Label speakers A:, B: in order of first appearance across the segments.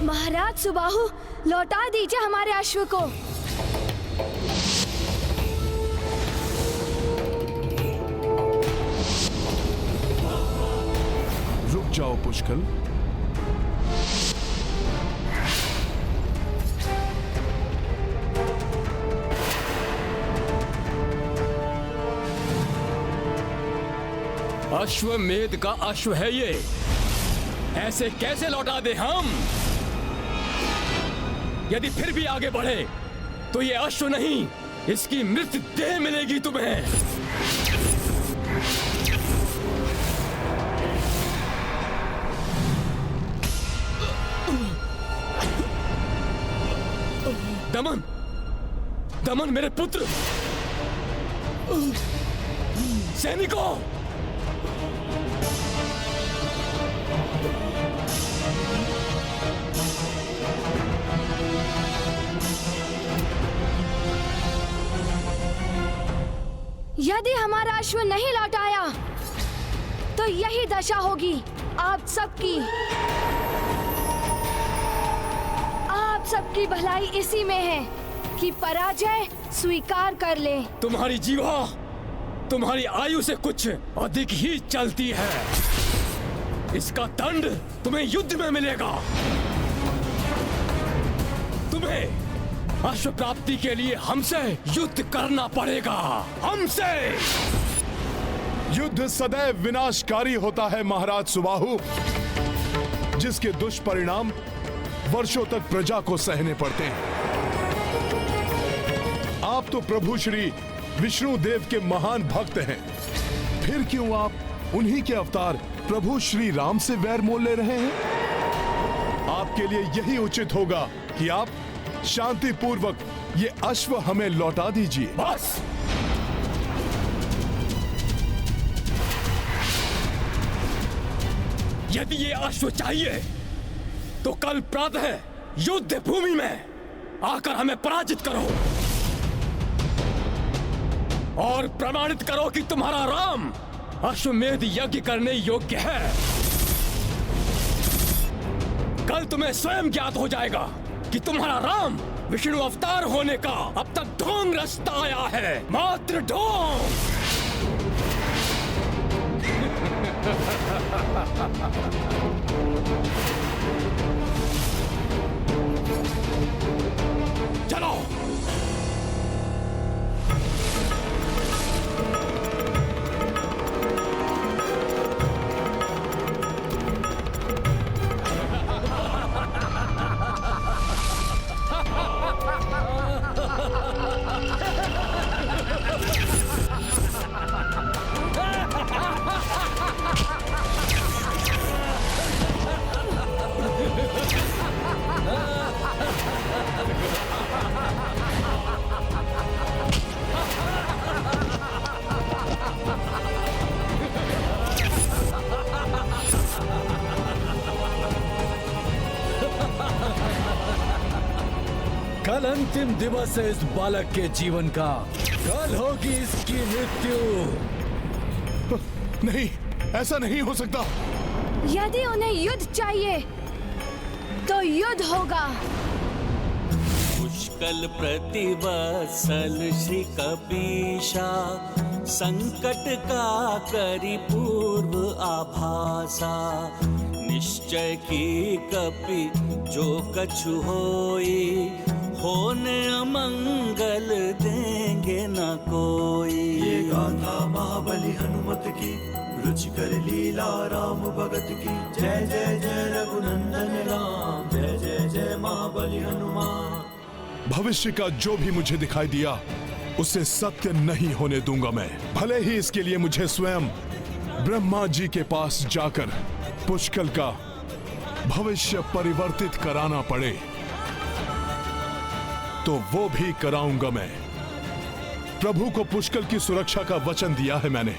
A: महाराज सुबाहु, लौटा दीजिए हमारे अश्व को।
B: रुक जाओ पुष्कल।
C: अश्वमेध का अश्व है ये, ऐसे कैसे लौटा दे हम? यदि फिर भी आगे बढ़े तो ये अश्व नहीं, इसकी मृत देह मिलेगी तुम्हें। दमन, दमन मेरे पुत्र, सैनिकों,
A: यदि हमारा अश्व नहीं लौट आया तो यही दशा होगी आप सबकी। आप सबकी भलाई इसी में है कि पराजय स्वीकार कर ले।
C: तुम्हारी जीवा तुम्हारी आयु से कुछ अधिक ही चलती है। इसका दंड तुम्हें युद्ध में मिलेगा। तुम्हें अश्व प्राप्ति के लिए हमसे युद्ध करना पड़ेगा, हमसे।
B: युद्ध सदैव विनाशकारी होता है महाराज सुबाहु, जिसके दुष्परिणाम वर्षों तक प्रजा को सहने पड़ते हैं। आप तो प्रभु श्री विष्णु देव के महान भक्त हैं, फिर क्यों आप उन्हीं के अवतार प्रभु श्री राम से वैर मोल ले रहे हैं? आपके लिए यही उचित होगा कि आप शांति पूर्वक ये अश्व हमें लौटा दीजिए।
C: बस, यदि ये अश्व चाहिए तो कल प्रातः युद्ध भूमि में आकर हमें पराजित करो और प्रमाणित करो कि तुम्हारा राम अश्वमेध यज्ञ करने योग्य है। कल तुम्हें स्वयं ज्ञात हो जाएगा कि तुम्हारा राम विष्णु अवतार होने का अब तक ढोंग रचता आया है, मात्र ढोंग। चलो,
D: कल अंतिम दिवस है इस बालक के जीवन का। कल होगी इसकी मृत्यु।
B: नहीं, ऐसा नहीं हो सकता।
A: यदि उन्हें युद्ध चाहिए तो युद्ध होगा।
E: पुष्कल प्रतिवत्सल श्री कपीशा, संकट का करी पूर्व आभासा। निश्चय की कपि जो कछु होई, होने अमंगल देंगे न कोई।
F: ये गाथा महाबली हनुमत की, रुचिकर लीला राम भगत की। जय जय जय रघुनंदन राम, जय जय जय महाबली हनुमान।
B: भविष्य का जो भी मुझे दिखाई दिया उसे सत्य नहीं होने दूंगा मैं, भले ही इसके लिए मुझे स्वयं ब्रह्मा जी के पास जाकर पुष्कल का भविष्य परिवर्तित कराना पड़े तो वो भी कराऊंगा मैं। प्रभु को पुष्कल की सुरक्षा का वचन दिया है मैंने।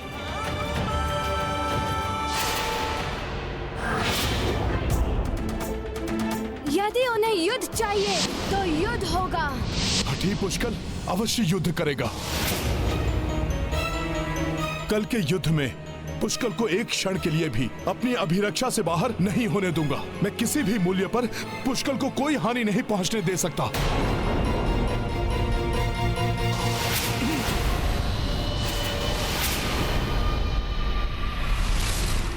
A: यदि उन्हें युद्ध चाहिए तो युद्ध होगा।
B: हठी पुष्कल अवश्य युद्ध करेगा। कल के युद्ध में पुष्कल को एक क्षण के लिए भी अपनी अभिरक्षा से बाहर नहीं होने दूंगा। मैं किसी भी मूल्य पर पुष्कल को कोई हानि नहीं पहुंचने दे सकता।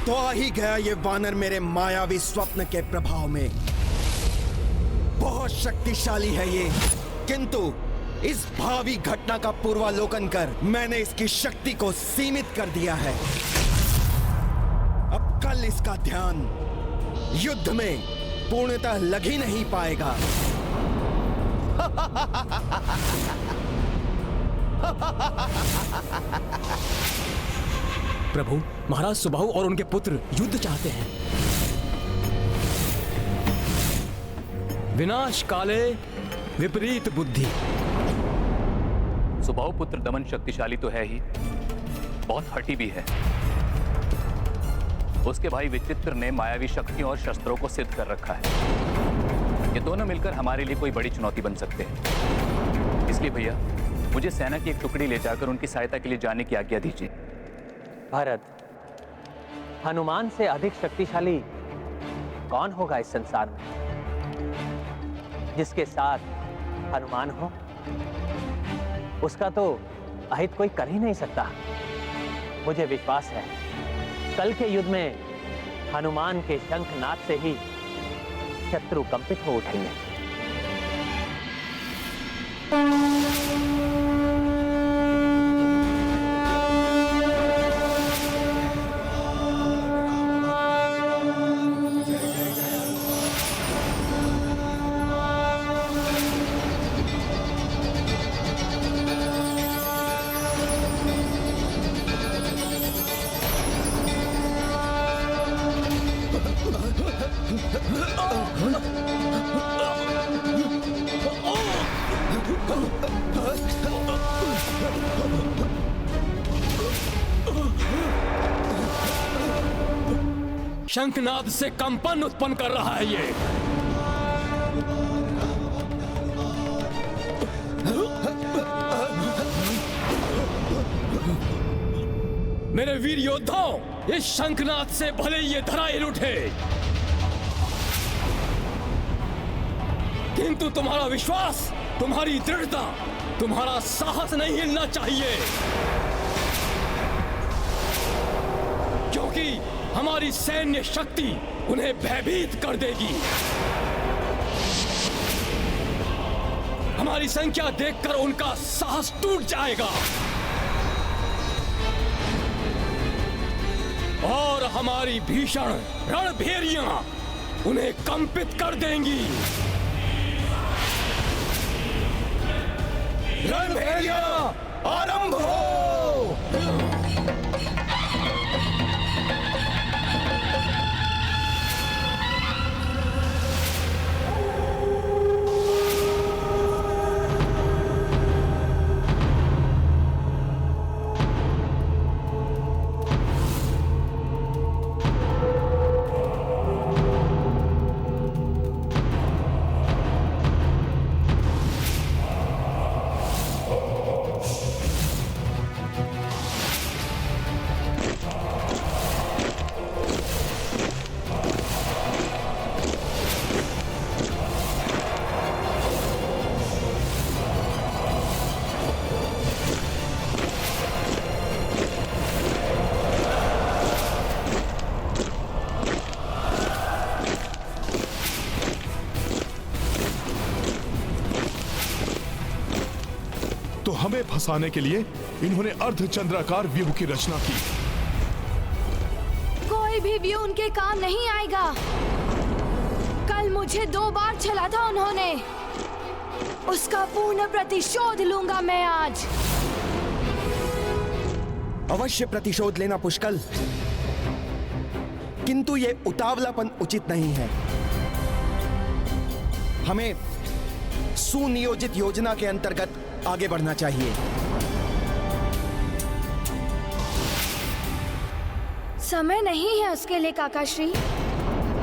G: तो आ ही गया ये वानर मेरे मायावी स्वप्न के प्रभाव में। बहुत शक्तिशाली है ये, किंतु इस भावी घटना का पूर्वालोकन कर मैंने इसकी शक्ति को सीमित कर दिया है। अब कल इसका ध्यान युद्ध में पूर्णतः लग ही नहीं पाएगा।
C: प्रभु, महाराज सुबाहु और उनके पुत्र युद्ध चाहते हैं। विनाश काले विपरीत बुद्धि।
H: सुबाहु पुत्र दमन शक्तिशाली तो है ही, बहुत हठी भी है। उसके भाई विचित्र ने मायावी शक्तियों और शस्त्रों को सिद्ध कर रखा है। ये दोनों मिलकर हमारे लिए कोई बड़ी चुनौती बन सकते हैं। इसलिए भैया, मुझे सेना की एक टुकड़ी ले जाकर उनकी सहायता के लिए जाने की आज्ञा दीजिए।
I: भरत, हनुमान से अधिक शक्तिशाली कौन होगा इस संसार में? जिसके साथ हनुमान हो, उसका तो अहित कोई कर ही नहीं सकता। मुझे विश्वास है कल के युद्ध में हनुमान के शंखनाद से ही शत्रु कंपित हो उठेंगे।
C: शंखनाद से कंपन उत्पन्न कर रहा है ये। मेरे वीर योद्धाओं, इस शंखनाद से भले ये धराइल उठे, किंतु तुम्हारा विश्वास, तुम्हारी दृढ़ता, तुम्हारा साहस नहीं हिलना चाहिए, क्योंकि हमारी सैन्य शक्ति उन्हें भयभीत कर देगी। हमारी संख्या देखकर उनका साहस टूट जाएगा और हमारी भीषण रणभेरियां उन्हें कंपित कर देंगी। रणभेरियां आरंभ हो।
B: हमें फंसाने के लिए इन्होंने अर्धचंद्राकार व्यूह की रचना की।
A: कोई भी व्यूह उनके काम नहीं आएगा। कल मुझे 2 बार छला था उन्होंने, उसका पूर्ण प्रतिशोध लूंगा मैं आज।
G: अवश्य प्रतिशोध लेना पुष्कल, किंतु ये उतावलापन उचित नहीं है। हमें सुनियोजित योजना के अंतर्गत आगे बढ़ना चाहिए।
A: समय नहीं है उसके लिए काकाश्री।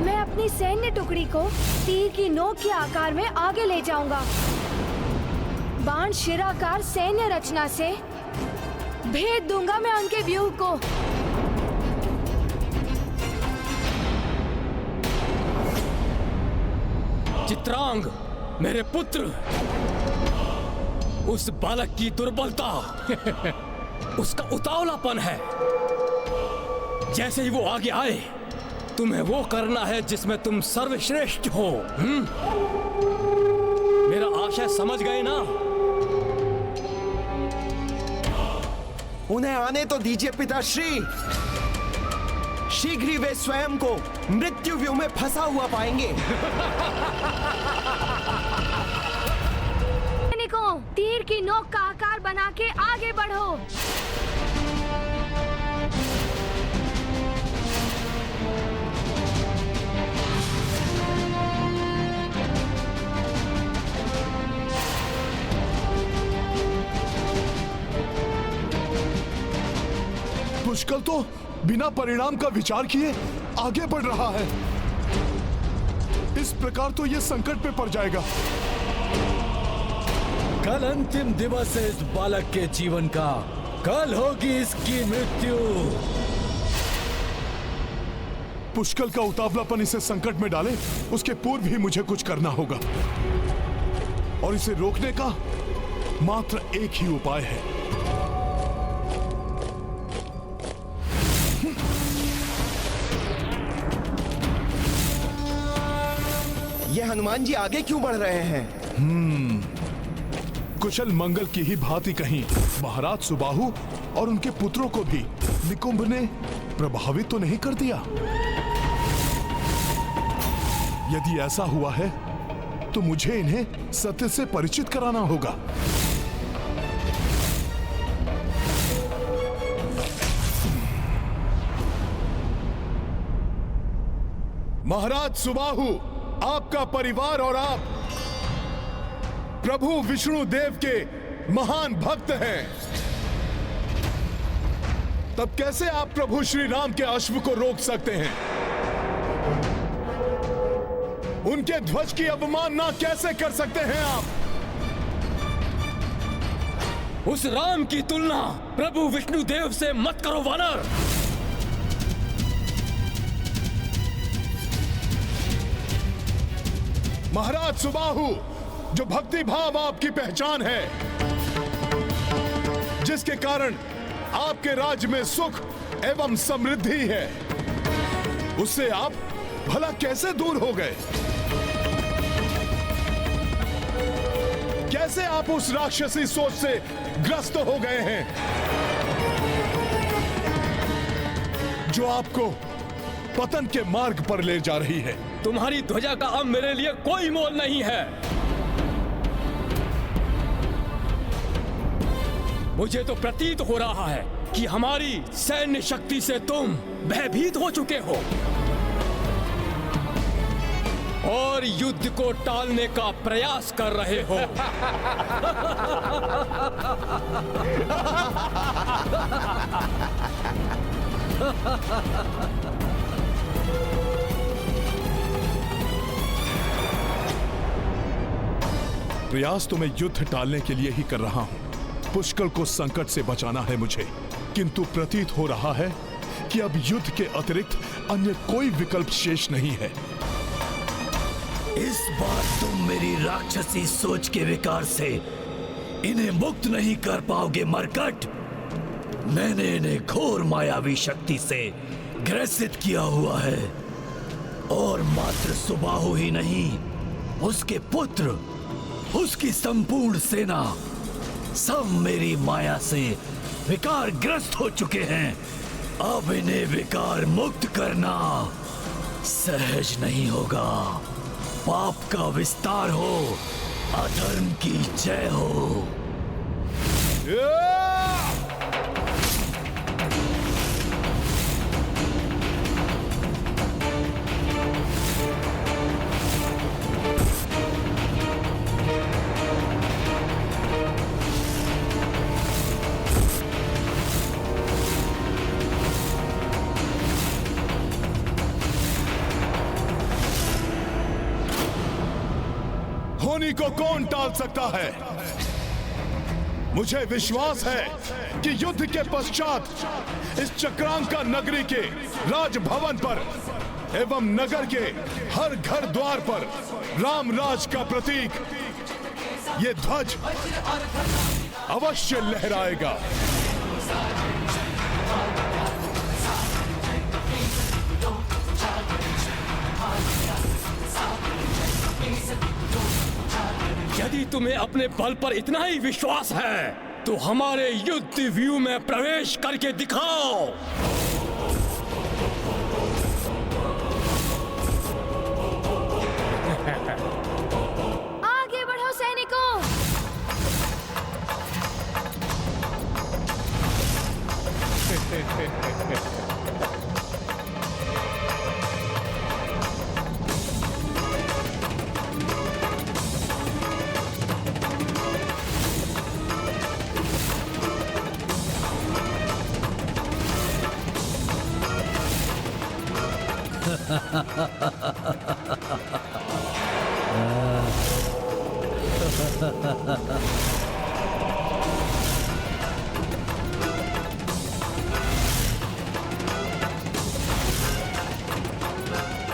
A: मैं अपनी सैन्य टुकड़ी को तीर की नोक के आकार में आगे ले जाऊंगा। बाण शिराकार सैन्य रचना से भेद दूंगा मैं उनके व्यूह को।
C: चित्रांग मेरे पुत्र, उस बालक की दुर्बलता उसका उतावलापन है। जैसे ही वो आगे आए, तुम्हें वो करना है जिसमें तुम सर्वश्रेष्ठ हो। मेरा आशय समझ गए ना?
G: उन्हें आने तो दीजिए पिताश्री। शीघ्र ही वे स्वयं को मृत्यु व्यूह में फंसा हुआ पाएंगे।
A: सैनिकों, तीर की नोक का आकार बना के आगे बढ़ो।
B: पुष्कल तो बिना परिणाम का विचार किए आगे बढ़ रहा है। इस प्रकार तो यह संकट में पड़ जाएगा।
D: कल अंतिम दिवस है इस बालक के जीवन का। कल होगी इसकी मृत्यु।
B: पुष्कल का उतावलापन इसे संकट में डाले, उसके पूर्व ही मुझे कुछ करना होगा। और इसे रोकने का मात्र एक ही उपाय है।
G: ये हनुमान जी आगे क्यों बढ़ रहे हैं?
B: कुशल मंगल की ही भांति कहीं महाराज सुबाहु और उनके पुत्रों को भी निकुंभ ने प्रभावित तो नहीं कर दिया? यदि ऐसा हुआ है तो मुझे इन्हें सत्य से परिचित कराना होगा। महाराज सुबाहु, आपका परिवार और आप प्रभु विष्णु देव के महान भक्त हैं। तब कैसे आप प्रभु श्री राम के अश्व को रोक सकते हैं? उनके ध्वज की अवमानना कैसे कर सकते हैं आप?
C: उस राम की तुलना प्रभु विष्णु देव से मत करो वानर।
B: महाराज सुबाहु, जो भक्ति भाव आपकी पहचान है, जिसके कारण आपके राज्य में सुख एवं समृद्धि है, उससे आप भला कैसे दूर हो गए? कैसे आप उस राक्षसी सोच से ग्रस्त हो गए हैं जो आपको पतन के मार्ग पर ले जा रही है?
C: तुम्हारी ध्वजा का अब मेरे लिए कोई मोल नहीं है। मुझे तो प्रतीत हो रहा है कि हमारी सैन्य शक्ति से तुम भयभीत हो चुके हो और युद्ध को टालने का प्रयास कर रहे हो।
B: प्रयास तो मैं युद्ध टालने के लिए ही कर रहा हूं। पुष्कल को संकट से बचाना है मुझे, किंतु प्रतीत हो रहा है कि अब युद्ध के अतिरिक्त अन्य कोई विकल्प शेष नहीं है।
D: इस बार तुम मेरी राक्षसी सोच के विकार से इन्हें मुक्त नहीं कर पाओगे मरकट। मैंने इन्हें घोर मायावी शक्ति से ग्रसित किया हुआ है और मात्र सुबाहु ही नहीं, उसके पुत्र, उसकी संपूर्ण सेना सब मेरी माया से विकारग्रस्त हो चुके हैं। अब इन्हें विकार मुक्त करना सहज नहीं होगा। पाप का विस्तार हो, अधर्म की जय हो।
B: होनी को कौन टाल सकता है? मुझे विश्वास है कि युद्ध के पश्चात इस चक्रांका नगरी के राजभवन पर एवं नगर के हर घर द्वार पर राम राज का प्रतीक ये ध्वज अवश्य लहराएगा।
C: यदि तुम्हें अपने बल पर इतना ही विश्वास है तो हमारे युद्ध व्यू में प्रवेश करके दिखाओ।
A: आगे बढ़ो सैनिकों।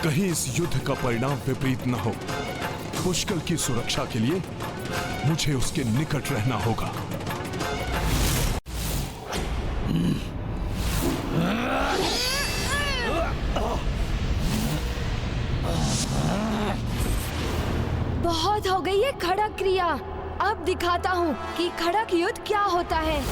B: कहीं इस युद्ध का परिणाम विपरीत न हो। पुष्कर की सुरक्षा के लिए मुझे उसके निकट रहना होगा।
A: बहुत हो गई ये खड़क क्रिया। अब दिखाता हूँ कि खड़क युद्ध क्या होता है।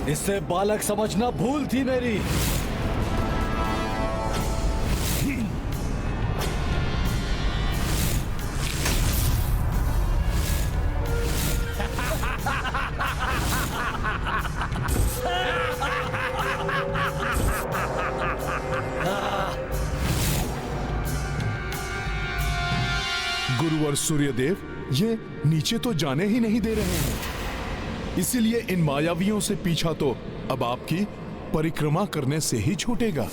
D: इससे बालक समझना भूल थी मेरी।
B: गुरुवर सूर्यदेव ये नीचे तो जाने ही नहीं दे रहे हैं। इसीलिए इन मायावियों से पीछा तो अब आपकी परिक्रमा करने से ही छूटेगा।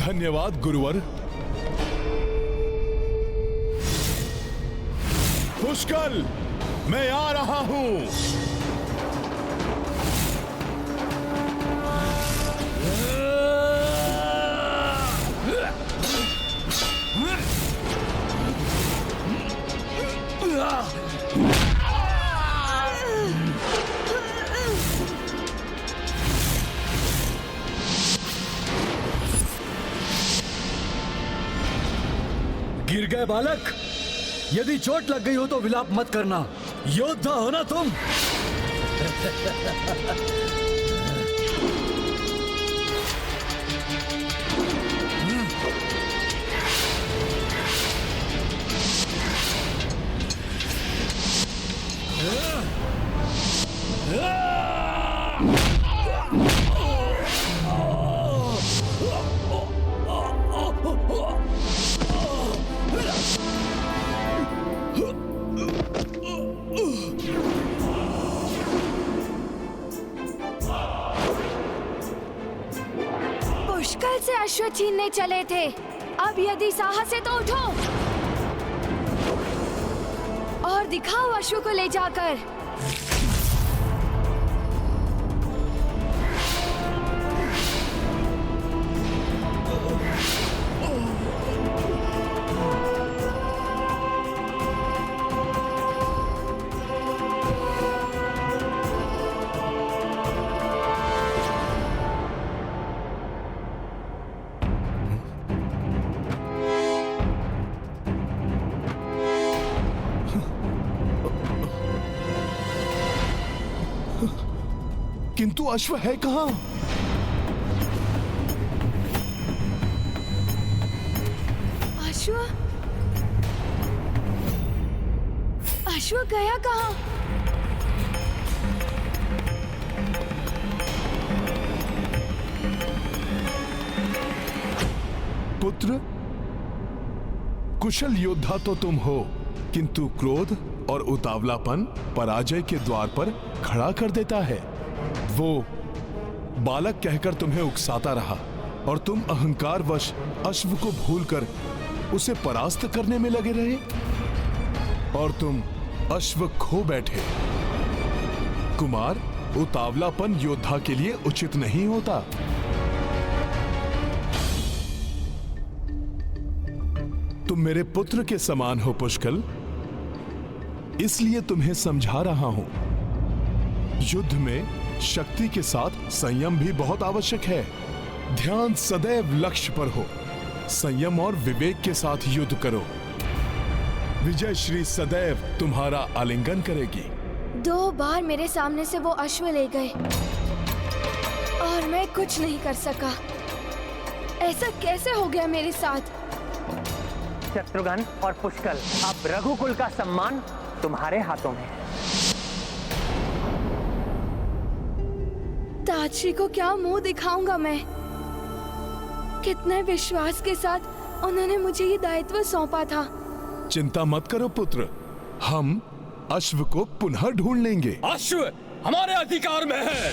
B: धन्यवाद गुरुवर। पुष्कर, मैं आ रहा हूं।
D: गिर गए बालक। यदि चोट लग गई हो तो विलाप मत करना। योद्धा हो ना तुम।
A: पुष्कर से अश्व छीनने चले थे। अब यदि साहस है तो उठो। और दिखाओ अश्व को ले जाकर।
B: किंतु अश्व है कहां?
A: अश्व? अश्व गया कहां?
B: पुत्र, कुशल योद्धा तो तुम हो, किंतु क्रोध और उतावलापन पराजय के द्वार पर खड़ा कर देता है। वो बालक कहकर तुम्हें उकसाता रहा और तुम अहंकारवश अश्व को भूलकर उसे परास्त करने में लगे रहे और तुम अश्व खो बैठे। कुमार, उतावलापन योद्धा के लिए उचित नहीं होता। तुम मेरे पुत्र के समान हो पुष्कल, इसलिए तुम्हें समझा रहा हूं। युद्ध में शक्ति के साथ संयम भी बहुत आवश्यक है। ध्यान सदैव लक्ष्य पर हो। संयम और विवेक के साथ युद्ध करो। विजय श्री सदैव तुम्हारा आलिंगन करेगी।
A: 2 बार मेरे सामने से वो अश्व ले गए और मैं कुछ नहीं कर सका। ऐसा कैसे हो गया मेरे साथ?
I: शत्रुघ्न और पुष्कल, अब रघुकुल का सम्मान तुम्हारे हाथों में है।
A: ताजश्री को क्या मुंह दिखाऊंगा मैं? कितने विश्वास के साथ उन्होंने मुझे ये दायित्व सौंपा था।
B: चिंता मत करो पुत्र, हम अश्व को पुनः ढूंढ लेंगे।
C: अश्व हमारे अधिकार में है।